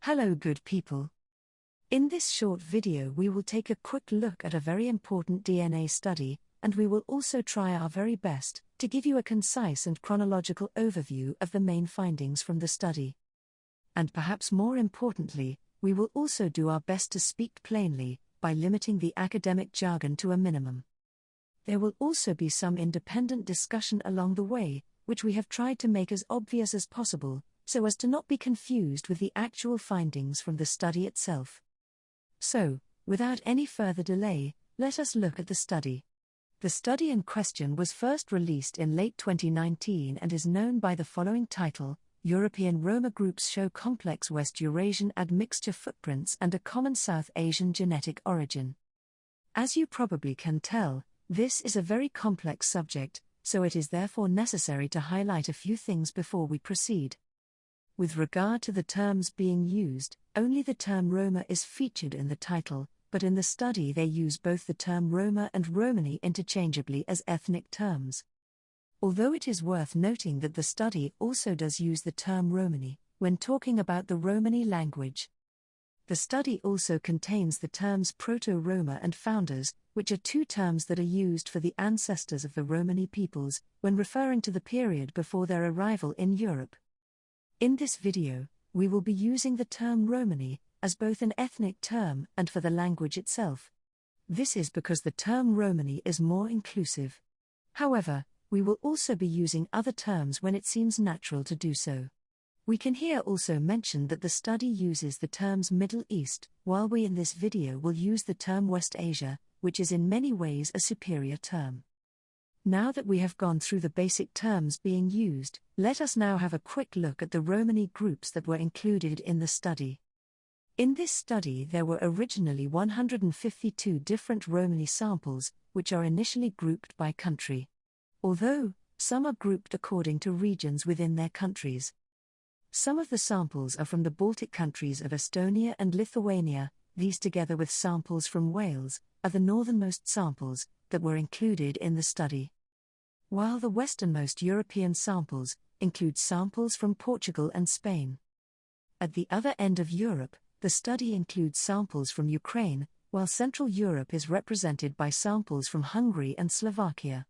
Hello good people. In this short video we will take a quick look at a very important DNA study, and we will also try our very best to give you a concise and chronological overview of the main findings from the study. And perhaps more importantly, we will also do our best to speak plainly, by limiting the academic jargon to a minimum. There will also be some independent discussion along the way, which we have tried to make as obvious as possible, so as to not be confused with the actual findings from the study itself. So, without any further delay, let us look at the study. The study in question was first released in late 2019 and is known by the following title: European Roma Groups Show Complex West Eurasian Admixture Footprints and a Common South Asian Genetic Origin. As you probably can tell, this is a very complex subject, so it is therefore necessary to highlight a few things before we proceed. With regard to the terms being used, only the term Roma is featured in the title, but in the study they use both the term Roma and Romani interchangeably as ethnic terms. Although it is worth noting that the study also does use the term Romani when talking about the Romani language. The study also contains the terms Proto-Roma and Founders, which are two terms that are used for the ancestors of the Romani peoples when referring to the period before their arrival in Europe. In this video, we will be using the term Romani as both an ethnic term and for the language itself. This is because the term Romani is more inclusive. However, we will also be using other terms when it seems natural to do so. We can here also mention that the study uses the terms Middle East, while we in this video will use the term West Asia, which is in many ways a superior term. Now that we have gone through the basic terms being used, let us now have a quick look at the Romani groups that were included in the study. In this study there were originally 152 different Romani samples, which are initially grouped by country. Although, some are grouped according to regions within their countries. Some of the samples are from the Baltic countries of Estonia and Lithuania. These, together with samples from Wales, are the northernmost samples that were included in the study. While the westernmost European samples include samples from Portugal and Spain. At the other end of Europe, the study includes samples from Ukraine, while Central Europe is represented by samples from Hungary and Slovakia.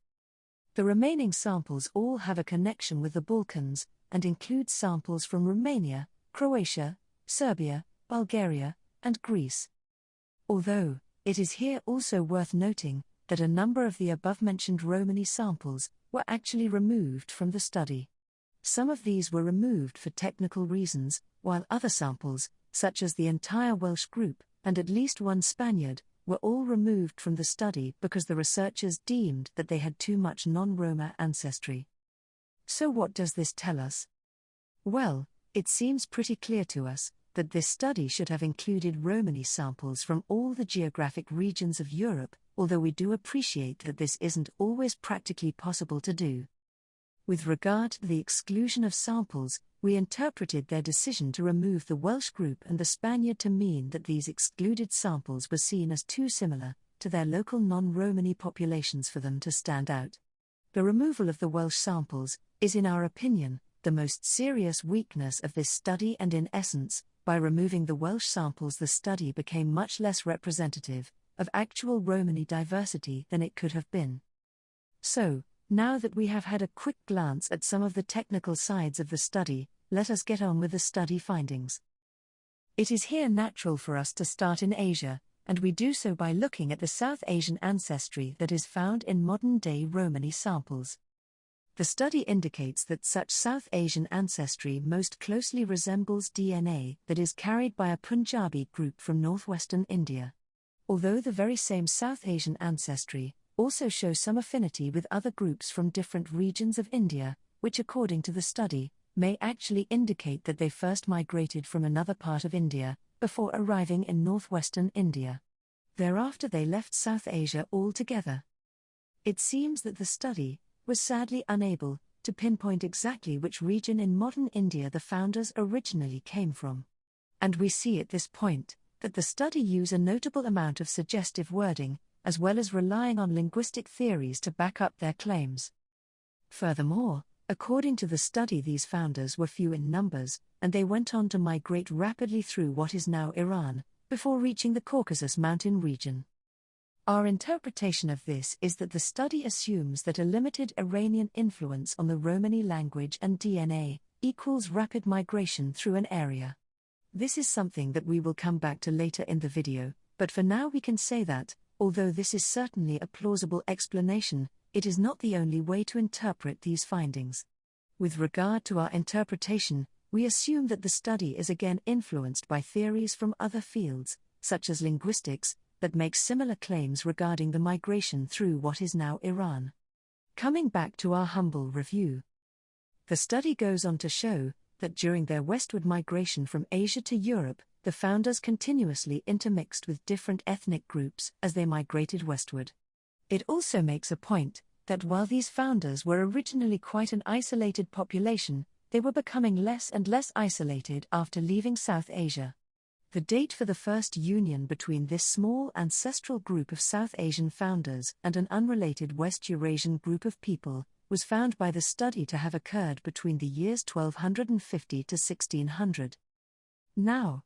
The remaining samples all have a connection with the Balkans, and include samples from Romania, Croatia, Serbia, Bulgaria, and Greece. Although, it is here also worth noting that a number of the above-mentioned Romani samples were actually removed from the study. Some of these were removed for technical reasons, while other samples, such as the entire Welsh group, and at least one Spaniard, were all removed from the study because the researchers deemed that they had too much non-Roma ancestry. So what does this tell us? Well, it seems pretty clear to us that this study should have included Romani samples from all the geographic regions of Europe, although we do appreciate that this isn't always practically possible to do. With regard to the exclusion of samples, we interpreted their decision to remove the Welsh group and the Spaniard to mean that these excluded samples were seen as too similar to their local non-Romani populations for them to stand out. The removal of the Welsh samples is, in our opinion, the most serious weakness of this study, and in essence, by removing the Welsh samples the study became much less representative of actual Romani diversity than it could have been. So, now that we have had a quick glance at some of the technical sides of the study, let us get on with the study findings. It is here natural for us to start in Asia, and we do so by looking at the South Asian ancestry that is found in modern-day Romani samples. The study indicates that such South Asian ancestry most closely resembles DNA that is carried by a Punjabi group from northwestern India. Although the very same South Asian ancestry also shows some affinity with other groups from different regions of India, which according to the study, may actually indicate that they first migrated from another part of India, before arriving in northwestern India. Thereafter they left South Asia altogether. It seems that the study was sadly unable to pinpoint exactly which region in modern India the founders originally came from. And we see at this point that the study used a notable amount of suggestive wording, as well as relying on linguistic theories to back up their claims. Furthermore, According to the study, these founders were few in numbers, and they went on to migrate rapidly through what is now Iran, before reaching the Caucasus Mountain region. Our interpretation of this is that the study assumes that a limited Iranian influence on the Romani language and DNA equals rapid migration through an area. This is something that we will come back to later in the video, but for now we can say that, although this is certainly a plausible explanation, it is not the only way to interpret these findings. With regard to our interpretation, we assume that the study is again influenced by theories from other fields, such as linguistics, that make similar claims regarding the migration through what is now Iran. Coming back to our humble review, the study goes on to show that during their westward migration from Asia to Europe, the founders continuously intermixed with different ethnic groups as they migrated westward. It also makes a point that while these founders were originally quite an isolated population, they were becoming less and less isolated after leaving South Asia. The date for the first union between this small ancestral group of South Asian founders and an unrelated West Eurasian group of people was found by the study to have occurred between the years 1250 to 1600. Now,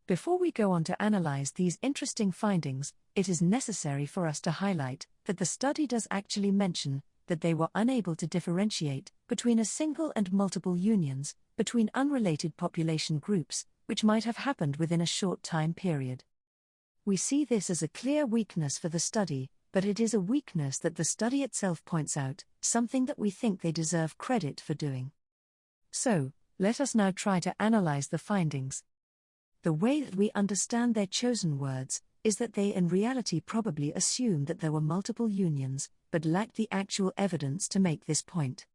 before we go on to analyze these interesting findings, it is necessary for us to highlight that the study does actually mention that they were unable to differentiate between a single and multiple unions between unrelated population groups, which might have happened within a short time period. We see this as a clear weakness for the study, but it is a weakness that the study itself points out, something that we think they deserve credit for doing. So, let us now try to analyze the findings. The way that we understand their chosen words is that they in reality probably assume that there were multiple unions, but lacked the actual evidence to make this point.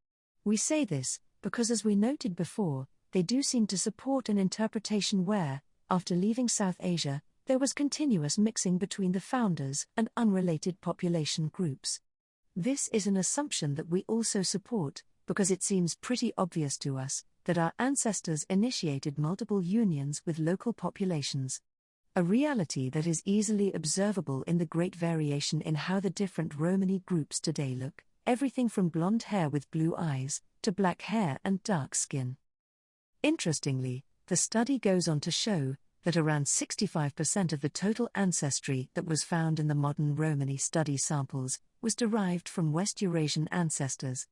We say this because, as we noted before, they do seem to support an interpretation where, after leaving South Asia, there was continuous mixing between the founders and unrelated population groups. This is an assumption that we also support, because it seems pretty obvious to us that our ancestors initiated multiple unions with local populations. A reality that is easily observable in the great variation in how the different Romani groups today look, everything from blonde hair with blue eyes, to black hair and dark skin. Interestingly, the study goes on to show that around 65% of the total ancestry that was found in the modern Romani study samples was derived from West Eurasian ancestors,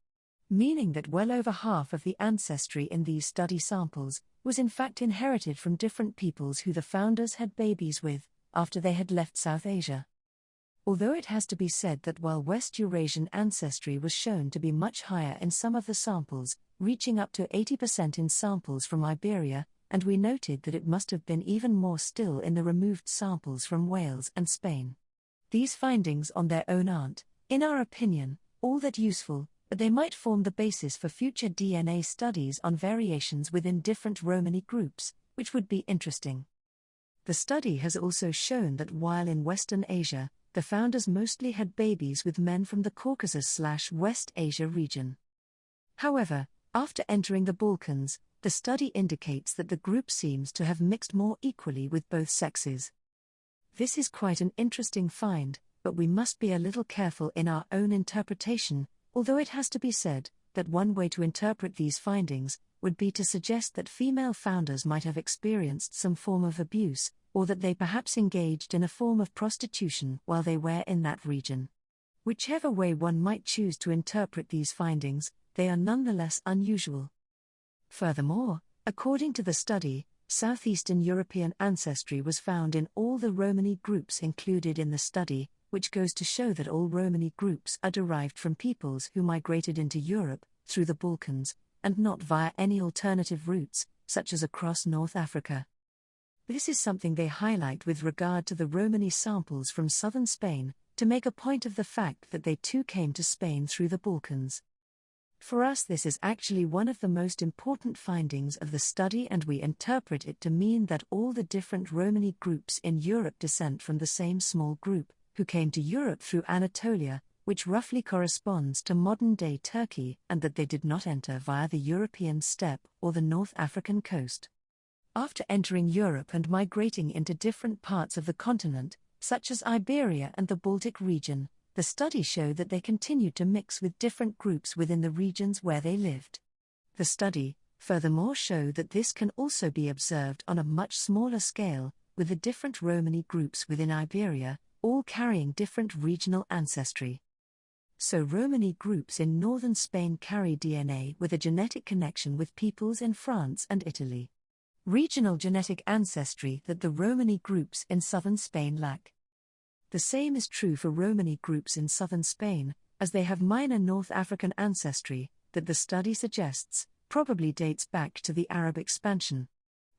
meaning that well over half of the ancestry in these study samples was in fact inherited from different peoples who the founders had babies with after they had left South Asia. Although it has to be said that while West Eurasian ancestry was shown to be much higher in some of the samples, reaching up to 80% in samples from Iberia, and we noted that it must have been even more still in the removed samples from Wales and Spain. These findings on their own aren't, in our opinion, all that useful, but they might form the basis for future DNA studies on variations within different Romani groups, which would be interesting. The study has also shown that while in Western Asia, the founders mostly had babies with men from the Caucasus/West Asia region. However, after entering the Balkans, the study indicates that the group seems to have mixed more equally with both sexes. This is quite an interesting find, but we must be a little careful in our own interpretation, although it has to be said that one way to interpret these findings would be to suggest that female founders might have experienced some form of abuse, or that they perhaps engaged in a form of prostitution while they were in that region. Whichever way one might choose to interpret these findings, they are nonetheless unusual. Furthermore, according to the study, Southeastern European ancestry was found in all the Romani groups included in the study, which goes to show that all Romani groups are derived from peoples who migrated into Europe through the Balkans, and not via any alternative routes, such as across North Africa. This is something they highlight with regard to the Romani samples from southern Spain, to make a point of the fact that they too came to Spain through the Balkans. For us, this is actually one of the most important findings of the study, and we interpret it to mean that all the different Romani groups in Europe descend from the same small group, who came to Europe through Anatolia, which roughly corresponds to modern-day Turkey, and that they did not enter via the European steppe or the North African coast. After entering Europe and migrating into different parts of the continent, such as Iberia and the Baltic region, the study showed that they continued to mix with different groups within the regions where they lived. The study, furthermore, showed that this can also be observed on a much smaller scale, with the different Romani groups within Iberia, all carrying different regional ancestry. So Romani groups in northern Spain carry DNA with a genetic connection with peoples in France and Italy. Regional genetic ancestry that the Romani groups in southern Spain lack. The same is true for Romani groups in southern Spain, as they have minor North African ancestry, that the study suggests, probably dates back to the Arab expansion.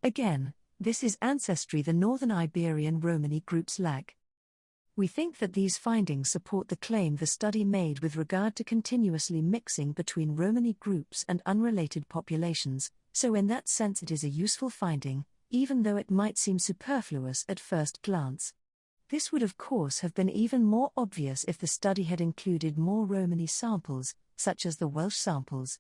Again, this is ancestry the northern Iberian Romani groups lack. We think that these findings support the claim the study made with regard to continuously mixing between Romani groups and unrelated populations, so in that sense it is a useful finding, even though it might seem superfluous at first glance. This would of course have been even more obvious if the study had included more Romani samples, such as the Welsh samples.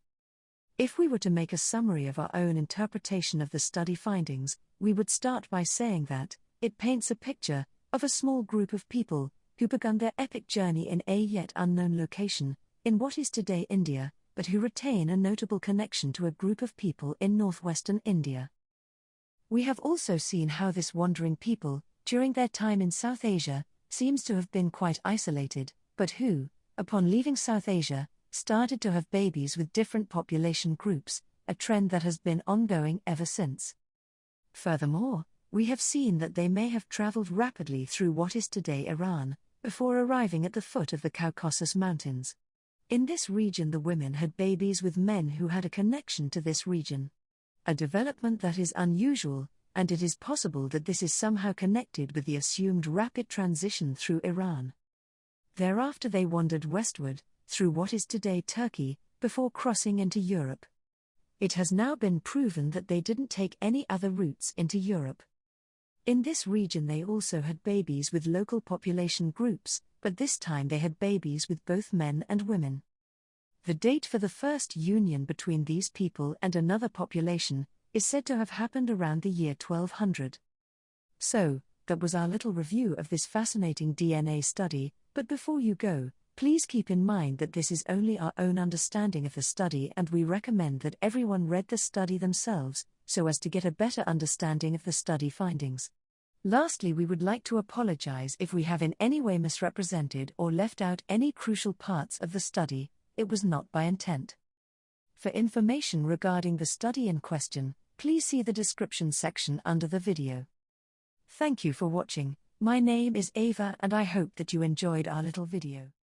If we were to make a summary of our own interpretation of the study findings, we would start by saying that it paints a picture of a small group of people who begun their epic journey in a yet unknown location, in what is today India, but who retain a notable connection to a group of people in northwestern India. We have also seen how this wandering people, during their time in South Asia, seems to have been quite isolated, but who, upon leaving South Asia, started to have babies with different population groups, a trend that has been ongoing ever since. Furthermore, we have seen that they may have traveled rapidly through what is today Iran, before arriving at the foot of the Caucasus Mountains. In this region the women had babies with men who had a connection to this region. A development that is unusual, and it is possible that this is somehow connected with the assumed rapid transition through Iran. Thereafter they wandered westward, through what is today Turkey, before crossing into Europe. It has now been proven that they didn't take any other routes into Europe. In this region they also had babies with local population groups, but this time they had babies with both men and women. The date for the first union between these people and another population is said to have happened around the year 1200. So, that was our little review of this fascinating DNA study, but before you go, please keep in mind that this is only our own understanding of the study and we recommend that everyone read the study themselves, so as to get a better understanding of the study findings. Lastly, we would like to apologize if we have in any way misrepresented or left out any crucial parts of the study. It was not by intent. For information regarding the study in question, please see the description section under the video. Thank you for watching. My name is Ava and I hope that you enjoyed our little video.